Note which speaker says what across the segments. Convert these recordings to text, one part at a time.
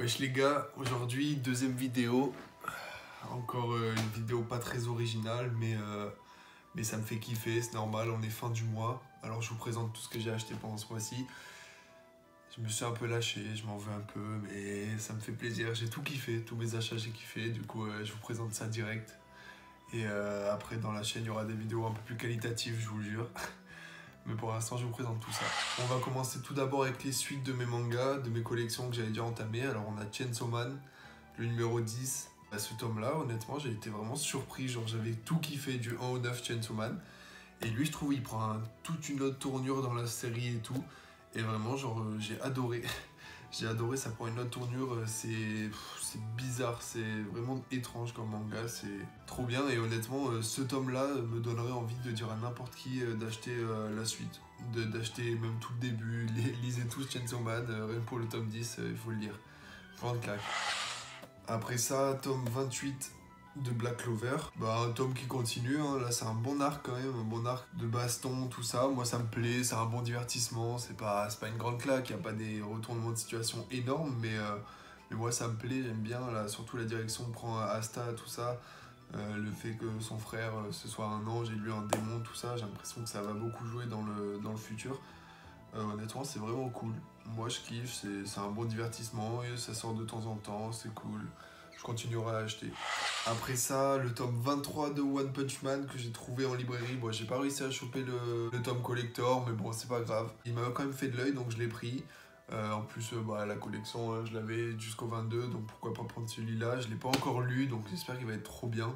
Speaker 1: Wesh les gars, aujourd'hui deuxième vidéo, encore une vidéo pas très originale mais ça me fait kiffer, c'est normal, on est fin du mois. Alors je vous présente tout ce que j'ai acheté pendant ce mois-ci. Je me suis un peu lâché, je m'en veux un peu mais ça me fait plaisir, j'ai tout kiffé, tous mes achats j'ai kiffé, du coup je vous présente ça direct. Et après dans la chaîne il y aura des vidéos un peu plus qualitatives je vous le jure. Mais pour l'instant, je vous présente tout ça. On va commencer tout d'abord avec les suites de mes mangas, de mes collections que j'avais déjà entamées. Alors, on a Chainsaw Man, le numéro 10. À ce tome-là, honnêtement, j'ai été vraiment surpris. Genre, j'avais tout kiffé du 1 au 9 Chainsaw Man. Et lui, je trouve, il prend toute une autre tournure dans la série et tout. Et vraiment, genre, j'ai adoré. J'ai adoré, ça prend une autre tournure, c'est bizarre, c'est vraiment étrange comme manga, c'est trop bien et honnêtement ce tome-là me donnerait envie de dire à n'importe qui d'acheter la suite, d'acheter même tout le début, lisez tous Chainsaw Man, rien pour le tome 10, il faut le lire, grande claque. Après ça, tome 28 de Black Clover, bah un tome qui continue, hein. Là c'est un bon arc quand même, un bon arc de baston, tout ça, moi ça me plaît, c'est un bon divertissement, c'est pas une grande claque, il n'y a pas des retournements de situation énormes, mais moi ça me plaît, j'aime bien, là, surtout la direction que prend Asta, tout ça, le fait que son frère ce soit un ange et lui un démon, tout ça, j'ai l'impression que ça va beaucoup jouer dans le futur. Honnêtement c'est vraiment cool, moi je kiffe, c'est un bon divertissement, et ça sort de temps en temps, c'est cool. Je continuerai à acheter. Après ça, le tome 23 de One Punch Man que j'ai trouvé en librairie. Bon, j'ai pas réussi à choper le tome collector, mais bon, c'est pas grave. Il m'a quand même fait de l'œil, donc je l'ai pris. En plus, la collection, je l'avais jusqu'au 22, donc pourquoi pas prendre celui-là. Je l'ai pas encore lu, donc j'espère qu'il va être trop bien.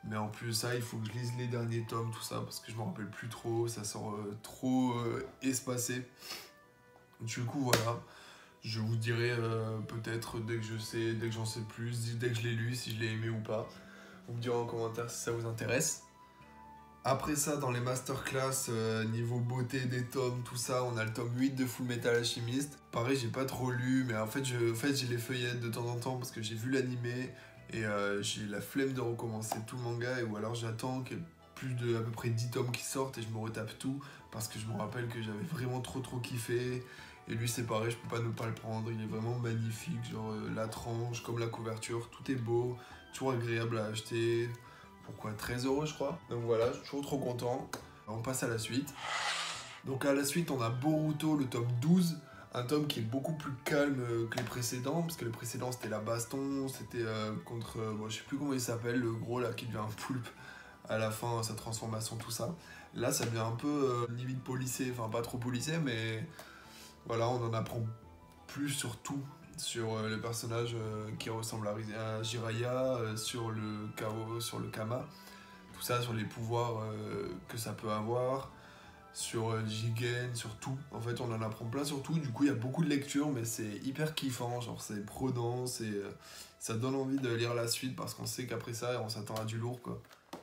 Speaker 1: Mais en plus, ça, il faut que je lise les derniers tomes, tout ça, parce que je me rappelle plus trop. Ça sort trop espacé. Du coup, voilà. Je vous dirai peut-être dès que je sais, dès que j'en sais plus, dès que je l'ai lu, si je l'ai aimé ou pas. Vous me direz en commentaire si ça vous intéresse. Après ça, dans les masterclass, niveau beauté des tomes, tout ça, on a le tome 8 de Full Metal Alchemist. Pareil, j'ai pas trop lu, mais en fait, j'ai les feuillettes de temps en temps parce que j'ai vu l'animé et j'ai la flemme de recommencer tout le manga, ou alors j'attends qu'il y ait plus de à peu près 10 tomes qui sortent et je me retape tout parce que je me rappelle que j'avais vraiment trop kiffé. Et lui c'est pareil, je peux pas ne pas le prendre, il est vraiment magnifique, genre la tranche, comme la couverture, tout est beau, toujours agréable à acheter. Pourquoi 13 € je crois. Donc voilà, je suis toujours trop content. On passe à la suite. Donc à la suite on a Boruto, le tome 12. Un tome qui est beaucoup plus calme que les précédents, parce que les précédents c'était la baston, c'était contre, bon, je sais plus comment il s'appelle, le gros là qui devient un poulpe à la fin, sa transformation, tout ça. Là ça devient un peu limite policé, enfin pas trop policé, mais voilà, on en apprend plus sur tout, sur le personnage qui ressemble à Jiraiya, sur le Kao, sur le Kama, tout ça, sur les pouvoirs que ça peut avoir, sur Jigen, sur tout. En fait, on en apprend plein sur tout. Du coup, il y a beaucoup de lectures, mais c'est hyper kiffant, genre c'est prenant, ça donne envie de lire la suite parce qu'on sait qu'après ça, on s'attend à du lourd, quoi.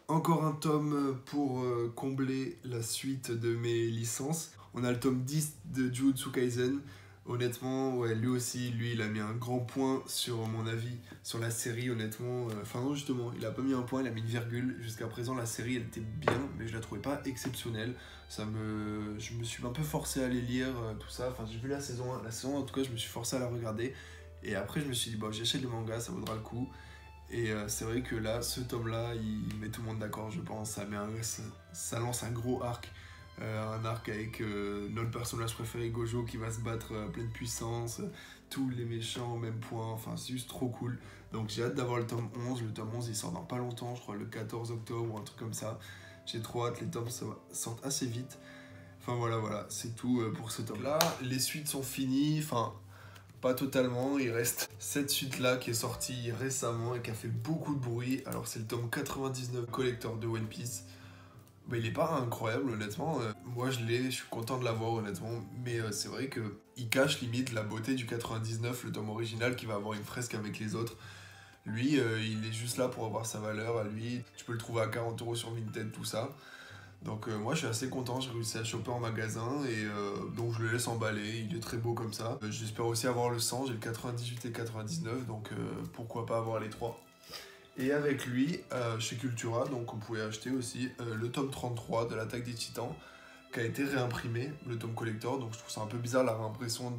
Speaker 1: Encore un tome pour combler la suite de mes licences. On a le tome 10 de Jujutsu Kaisen. Honnêtement, ouais, lui aussi, il a mis un grand point sur mon avis sur la série, honnêtement. Enfin non, justement, il a pas mis un point, il a mis une virgule. Jusqu'à présent, la série, elle était bien, mais je la trouvais pas exceptionnelle. Je me suis un peu forcé à les lire, tout ça. Enfin, j'ai vu la saison 1. La saison 1, en tout cas, je me suis forcé à la regarder. Et après, je me suis dit, bon, j'achète le manga, ça vaudra le coup. Et c'est vrai que là, ce tome-là, il met tout le monde d'accord, je pense. Ça lance un gros arc. Un arc avec notre personnage préféré, Gojo, qui va se battre à pleine puissance. Tous les méchants au même point. Enfin, c'est juste trop cool. Donc j'ai hâte d'avoir le tome 11. Le tome 11, il sort dans pas longtemps, je crois le 14 octobre ou un truc comme ça. J'ai trop hâte, les tomes sortent assez vite. Enfin voilà, c'est tout pour ce tome-là. Les suites sont finies, enfin... Pas totalement, il reste cette suite-là qui est sortie récemment et qui a fait beaucoup de bruit. Alors c'est le tome 99 collector de One Piece. Bah, il est pas incroyable honnêtement. Moi je suis content de l'avoir honnêtement. Mais c'est vrai qu'il cache limite la beauté du 99, le tome original qui va avoir une fresque avec les autres. Lui, il est juste là pour avoir sa valeur à lui. Tu peux le trouver à 40 € sur Vinted, tout ça. Donc moi je suis assez content, j'ai réussi à choper en magasin et donc je le laisse emballer, il est très beau comme ça. J'espère aussi avoir le 100, j'ai le 98 et le 99, donc pourquoi pas avoir les trois. Et avec lui, chez Cultura, donc on pouvait acheter aussi le tome 33 de l'Attaque des Titans, qui a été réimprimé, le tome collector, donc je trouve ça un peu bizarre la réimpression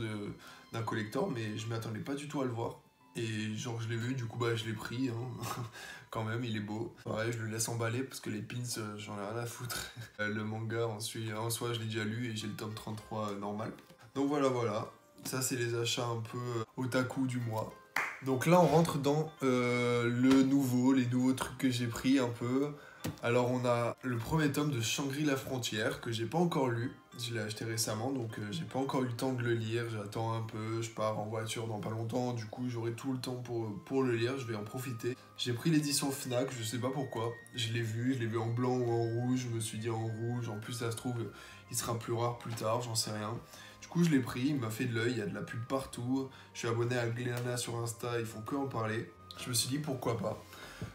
Speaker 1: d'un collector, mais je m'attendais pas du tout à le voir. Et genre je l'ai vu, du coup bah je l'ai pris, hein. Quand même il est beau. Pareil je le laisse emballer parce que les pins j'en ai rien à foutre. Le manga en soi je l'ai déjà lu et j'ai le tome 33 normal. Donc voilà, ça c'est les achats un peu otaku du mois. Donc là on rentre dans les nouveaux trucs que j'ai pris un peu. Alors on a le premier tome de Shangri-La Frontière que j'ai pas encore lu. Je l'ai acheté récemment donc j'ai pas encore eu le temps de le lire. J'attends un peu, je pars en voiture dans pas longtemps. Du coup j'aurai tout le temps pour le lire, je vais en profiter. J'ai pris l'édition Fnac, je sais pas pourquoi. Je l'ai vu en blanc ou en rouge. Je me suis dit en rouge, en plus ça se trouve il sera plus rare plus tard, j'en sais rien. Du coup je l'ai pris, il m'a fait de l'œil, il y a de la pub partout. Je suis abonné à Glénat sur Insta, ils font que en parler. Je me suis dit pourquoi pas.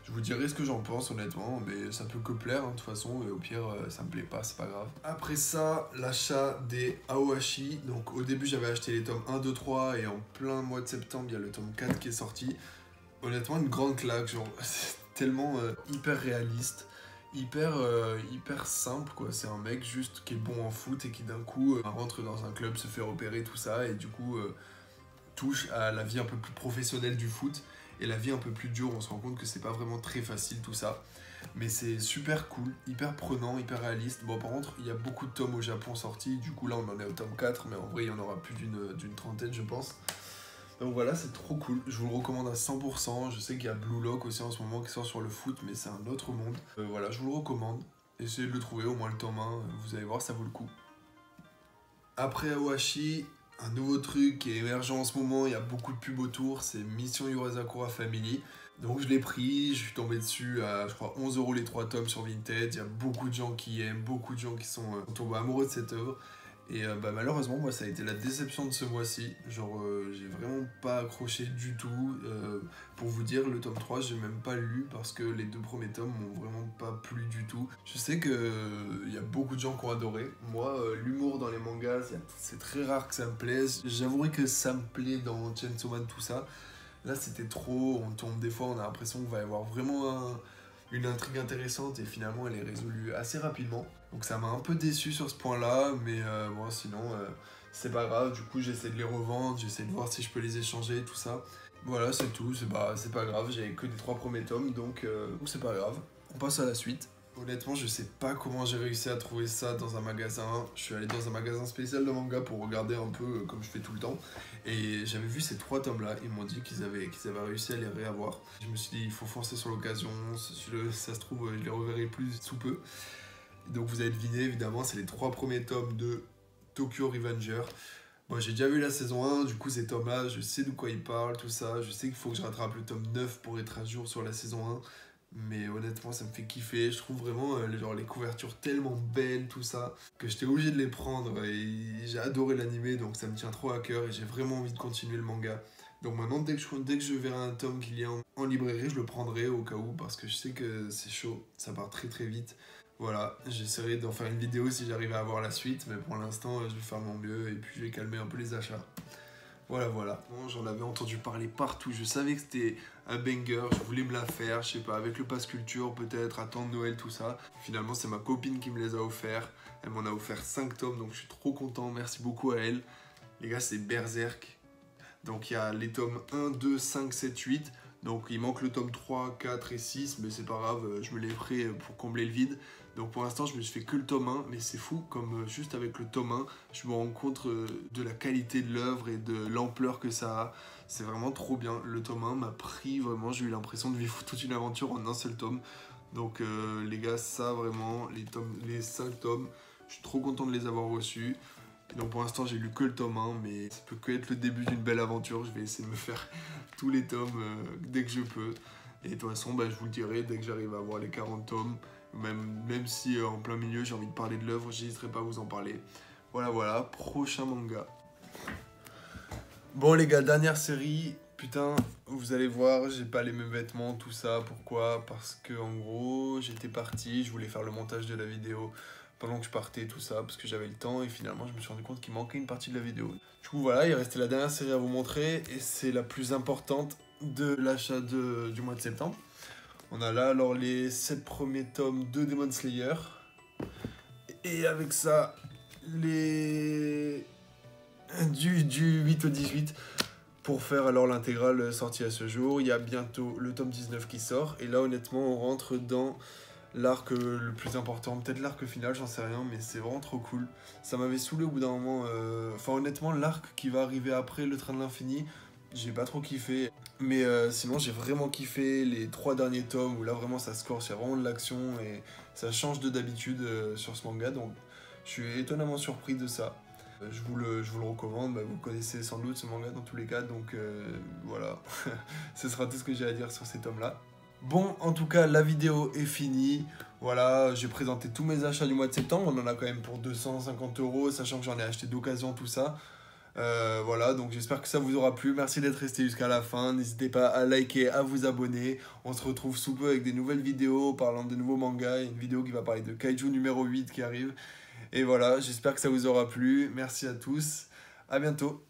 Speaker 1: Je vous dirai ce que j'en pense honnêtement, mais ça peut que plaire hein, de toute façon, et au pire ça me plaît pas, c'est pas grave. Après ça, l'achat des Aoashi. Donc au début j'avais acheté les tomes 1, 2, 3 et en plein mois de septembre il y a le tome 4 qui est sorti. Honnêtement une grande claque, genre c'est tellement hyper réaliste, hyper simple quoi. C'est un mec juste qui est bon en foot et qui d'un coup rentre dans un club, se fait repérer tout ça et du coup touche à la vie un peu plus professionnelle du foot. Et la vie un peu plus dure, on se rend compte que c'est pas vraiment très facile tout ça. Mais c'est super cool, hyper prenant, hyper réaliste. Bon par contre, il y a beaucoup de tomes au Japon sortis. Du coup là on en est au tome 4, mais en vrai il y en aura plus d'une trentaine je pense. Donc voilà, c'est trop cool. Je vous le recommande à 100%. Je sais qu'il y a Blue Lock aussi en ce moment qui sort sur le foot, mais c'est un autre monde. Voilà, je vous le recommande. Essayez de le trouver, au moins le tome 1. Vous allez voir, ça vaut le coup. Après Awashi, un nouveau truc qui est émergent en ce moment, il y a beaucoup de pubs autour, c'est Mission Yurazakura Family. Donc je l'ai pris, je suis tombé dessus à je crois 11 € les 3 tomes sur Vinted. Il y a beaucoup de gens qui aiment, beaucoup de gens qui sont tombés amoureux de cette œuvre. Et malheureusement, moi ça a été la déception de ce mois-ci. Genre j'ai vraiment pas accroché du tout. Pour vous dire, le tome 3 j'ai même pas lu parce que les deux premiers tomes m'ont vraiment pas plu du tout. Je sais que y a beaucoup de gens qui ont adoré. Moi, l'humour dans les mangas, c'est très rare que ça me plaise. J'avouerai que ça me plaît dans Chainsaw Man, tout ça. Là c'était trop, on tombe des fois, on a l'impression qu'il va y avoir vraiment une intrigue intéressante et finalement elle est résolue assez rapidement. Donc ça m'a un peu déçu sur ce point-là, mais bon sinon c'est pas grave, du coup j'essaie de les revendre, j'essaie de voir si je peux les échanger, tout ça. Voilà c'est tout, c'est pas grave, j'avais que les 3 premiers tomes, donc c'est pas grave. On passe à la suite. Honnêtement, je sais pas comment j'ai réussi à trouver ça dans un magasin. Je suis allé dans un magasin spécial de manga pour regarder un peu comme je fais tout le temps. Et j'avais vu ces 3 tomes-là. Ils m'ont dit qu'ils avaient réussi à les réavoir. Je me suis dit, il faut foncer sur l'occasion. Ça se trouve, je les reverrai plus sous peu. Donc vous avez deviné, évidemment, c'est les 3 premiers tomes de Tokyo Revenger. Moi, j'ai déjà vu la saison 1, du coup, ces tomes-là, je sais de quoi ils parlent, tout ça. Je sais qu'il faut que je rattrape le tome 9 pour être à jour sur la saison 1. Mais honnêtement, ça me fait kiffer. Je trouve vraiment les couvertures tellement belles, tout ça, que j'étais obligé de les prendre. Et j'ai adoré l'animé, donc ça me tient trop à cœur. Et j'ai vraiment envie de continuer le manga. Donc maintenant, dès que je verrai un tome qu'il y a en librairie, je le prendrai au cas où, parce que je sais que c'est chaud. Ça part très très vite. Voilà, j'essaierai d'en faire une vidéo si j'arrive à avoir la suite. Mais pour l'instant, je vais faire mon mieux. Et puis, je vais calmer un peu les achats. Voilà. Bon, j'en avais entendu parler partout. Je savais que c'était un banger. Je voulais me la faire, je sais pas, avec le pass culture peut-être, attendre Noël, tout ça. Finalement, c'est ma copine qui me les a offerts. Elle m'en a offert 5 tomes, donc je suis trop content. Merci beaucoup à elle. Les gars, c'est Berserk. Donc il y a les tomes 1, 2, 5, 7, 8. Donc il manque le tome 3, 4 et 6, mais c'est pas grave, je me les ferai pour combler le vide. Donc pour l'instant je me suis fait que le tome 1, mais c'est fou comme juste avec le tome 1, je me rends compte de la qualité de l'œuvre et de l'ampleur que ça a. C'est vraiment trop bien, le tome 1 m'a pris vraiment, j'ai eu l'impression de vivre toute une aventure en un seul tome. Donc les gars, ça vraiment, les 5 tomes, je suis trop content de les avoir reçus. Donc pour l'instant j'ai lu que le tome 1, mais ça peut que être le début d'une belle aventure. Je vais essayer de me faire tous les tomes dès que je peux. Et de toute façon je vous le dirai dès que j'arrive à avoir les 40 tomes. Même si en plein milieu j'ai envie de parler de l'œuvre, j'hésiterai pas à vous en parler. Voilà, prochain manga. Bon les gars, dernière série. Putain, vous allez voir, j'ai pas les mêmes vêtements, tout ça. Pourquoi? Parce que en gros, j'étais parti, je voulais faire le montage de la vidéo pendant que je partais, tout ça, parce que j'avais le temps, et finalement je me suis rendu compte qu'il manquait une partie de la vidéo. Du coup voilà, il restait la dernière série à vous montrer, et c'est la plus importante de l'achat du mois de septembre. On a là alors les 7 premiers tomes de Demon Slayer, et avec ça, du 8 au 18, pour faire alors l'intégrale sortie à ce jour. Il y a bientôt le tome 19 qui sort. Et là, honnêtement, on rentre dans l'arc le plus important. Peut-être l'arc final, j'en sais rien, mais c'est vraiment trop cool. Ça m'avait saoulé au bout d'un moment. Enfin, honnêtement, l'arc qui va arriver après le train de l'infini, j'ai pas trop kiffé. Mais sinon, j'ai vraiment kiffé les 3 derniers tomes où là, vraiment, ça se corse. Il y a vraiment de l'action et ça change de d'habitude sur ce manga. Donc, je suis étonnamment surpris de ça. Je vous le recommande, vous connaissez sans doute ce manga dans tous les cas, donc voilà, ce sera tout ce que j'ai à dire sur ces tomes-là. Bon, en tout cas, la vidéo est finie, voilà, j'ai présenté tous mes achats du mois de septembre, on en a quand même pour 250 €, sachant que j'en ai acheté d'occasion, tout ça. Voilà, donc j'espère que ça vous aura plu, merci d'être resté jusqu'à la fin, n'hésitez pas à liker, à vous abonner, on se retrouve sous peu avec des nouvelles vidéos parlant de nouveaux mangas, une vidéo qui va parler de Kaiju numéro 8 qui arrive. Et voilà, j'espère que ça vous aura plu. Merci à tous. À bientôt.